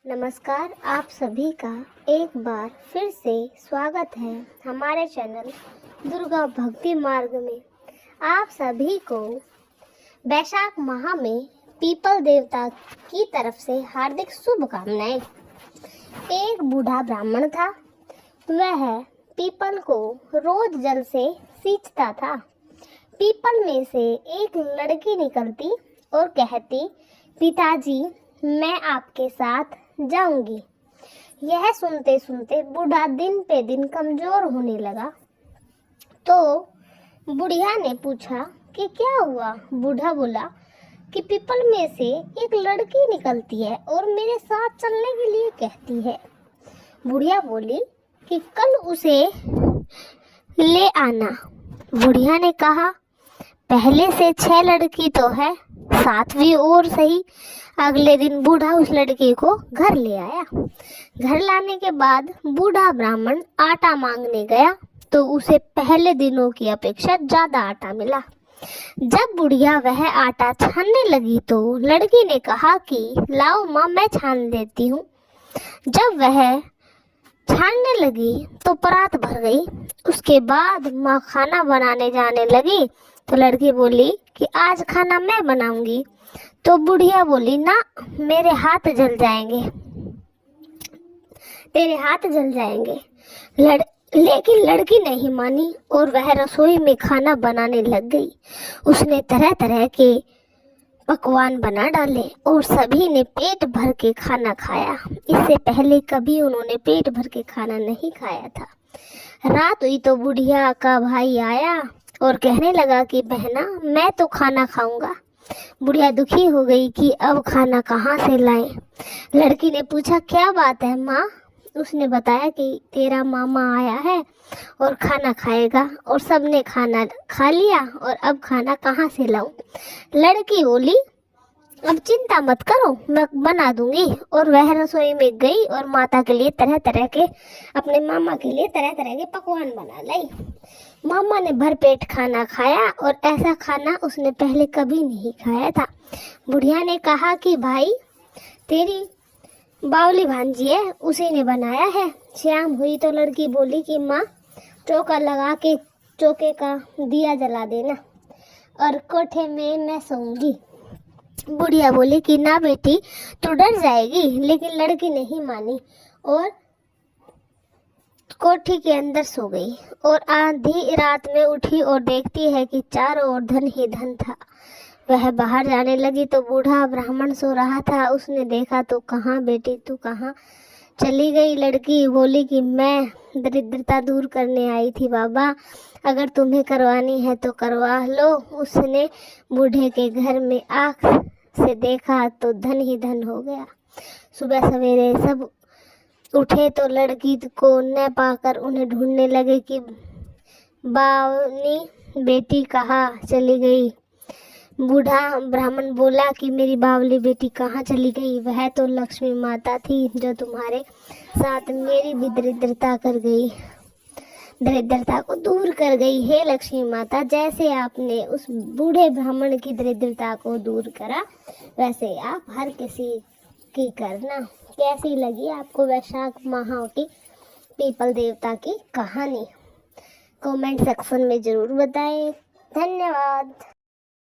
नमस्कार, आप सभी का एक बार फिर से स्वागत है हमारे चैनल दुर्गा भक्ति मार्ग में। आप सभी को वैशाख माह में पीपल देवता की तरफ से हार्दिक शुभकामनाएं। एक बूढ़ा ब्राह्मण था। वह पीपल को रोज जल से सींचता था। पीपल में से एक लड़की निकलती और कहती, पिताजी मैं आपके साथ जाऊंगी। यह सुनते सुनते बूढ़ा दिन पे दिन कमजोर होने लगा। तो बुढ़िया ने पूछा कि क्या हुआ। बूढ़ा बोला कि पीपल में से एक लड़की निकलती है और मेरे साथ चलने के लिए कहती है। बुढ़िया बोली कि कल उसे ले आना। बुढ़िया ने कहा, पहले से 6 लड़की तो है, 7वीं और सही। अगले दिन बूढ़ा उस लड़की को घर ले आया। घर लाने के बाद बूढ़ा ब्राह्मण आटा मांगने गया तो उसे पहले दिनों की अपेक्षा ज्यादा आटा मिला। जब बुढ़िया वह आटा छानने लगी तो लड़की ने कहा कि लाओ माँ, मैं छान देती हूँ। जब वह छानने लगी तो परात भर गई। उसके बाद माँ खाना बनाने जाने लगी तो लड़की बोली कि आज खाना मैं बनाऊंगी। तो बुढ़िया बोली, ना, मेरे हाथ जल जाएंगे, तेरे हाथ जल जाएंगे। लेकिन लड़की नहीं मानी और वह रसोई में खाना बनाने लग गई। उसने तरह तरह के पकवान बना डाले और सभी ने पेट भर के खाना खाया। इससे पहले कभी उन्होंने पेट भर के खाना नहीं खाया था। रात हुई तो बुढ़िया का भाई आया और कहने लगा कि बहना, मैं तो खाना खाऊंगा। बुढ़िया दुखी हो गई कि अब खाना कहाँ से लाए। लड़की ने पूछा, क्या बात है माँ। उसने बताया कि तेरा मामा आया है और खाना खाएगा और सबने खाना खा लिया और अब खाना कहाँ से लाऊं। लड़की बोली, अब चिंता मत करो, मैं बना दूंगी। और वह रसोई में गई और माता के लिए तरह तरह के, अपने मामा के लिए तरह तरह के पकवान बना लाई। मामा ने भरपेट खाना खाया और ऐसा खाना उसने पहले कभी नहीं खाया था। बुढ़िया ने कहा कि भाई, तेरी बावली भांजी है, उसी ने बनाया है। शाम हुई तो लड़की बोली कि माँ, चौका लगा के चौके का दिया जला देना और कोठे में मैं सोऊंगी। बुढ़िया बोली कि ना बेटी, तू डर जाएगी। लेकिन लड़की नहीं मानी और कोठी के अंदर सो गई। और आधी रात में उठी और देखती है कि चारों ओर धन ही धन था। वह बाहर जाने लगी तो बूढ़ा ब्राह्मण सो रहा था। उसने देखा तो, कहाँ बेटी, तू कहाँ चली गई। लड़की बोली कि मैं दरिद्रता दूर करने आई थी बाबा, अगर तुम्हें करवानी है तो करवा लो। उसने बूढ़े के घर में आँख से देखा तो धन ही धन हो गया। सुबह सवेरे सब उठे तो लड़की को न पाकर उन्हें ढूंढने लगे कि बावली बेटी कहाँ चली गई। बूढ़ा ब्राह्मण बोला कि मेरी बावली बेटी कहाँ चली गई। वह तो लक्ष्मी माता थी जो तुम्हारे साथ मेरी भी दरिद्रता कर गई, दरिद्रता को दूर कर गई। हे लक्ष्मी माता, जैसे आपने उस बूढ़े ब्राह्मण की दरिद्रता को दूर करा, वैसे आप हर किसी की करना। कैसी लगी आपको वैशाख माह की पीपल देवता की कहानी? कमेंट सेक्शन में जरूर बताएं। धन्यवाद।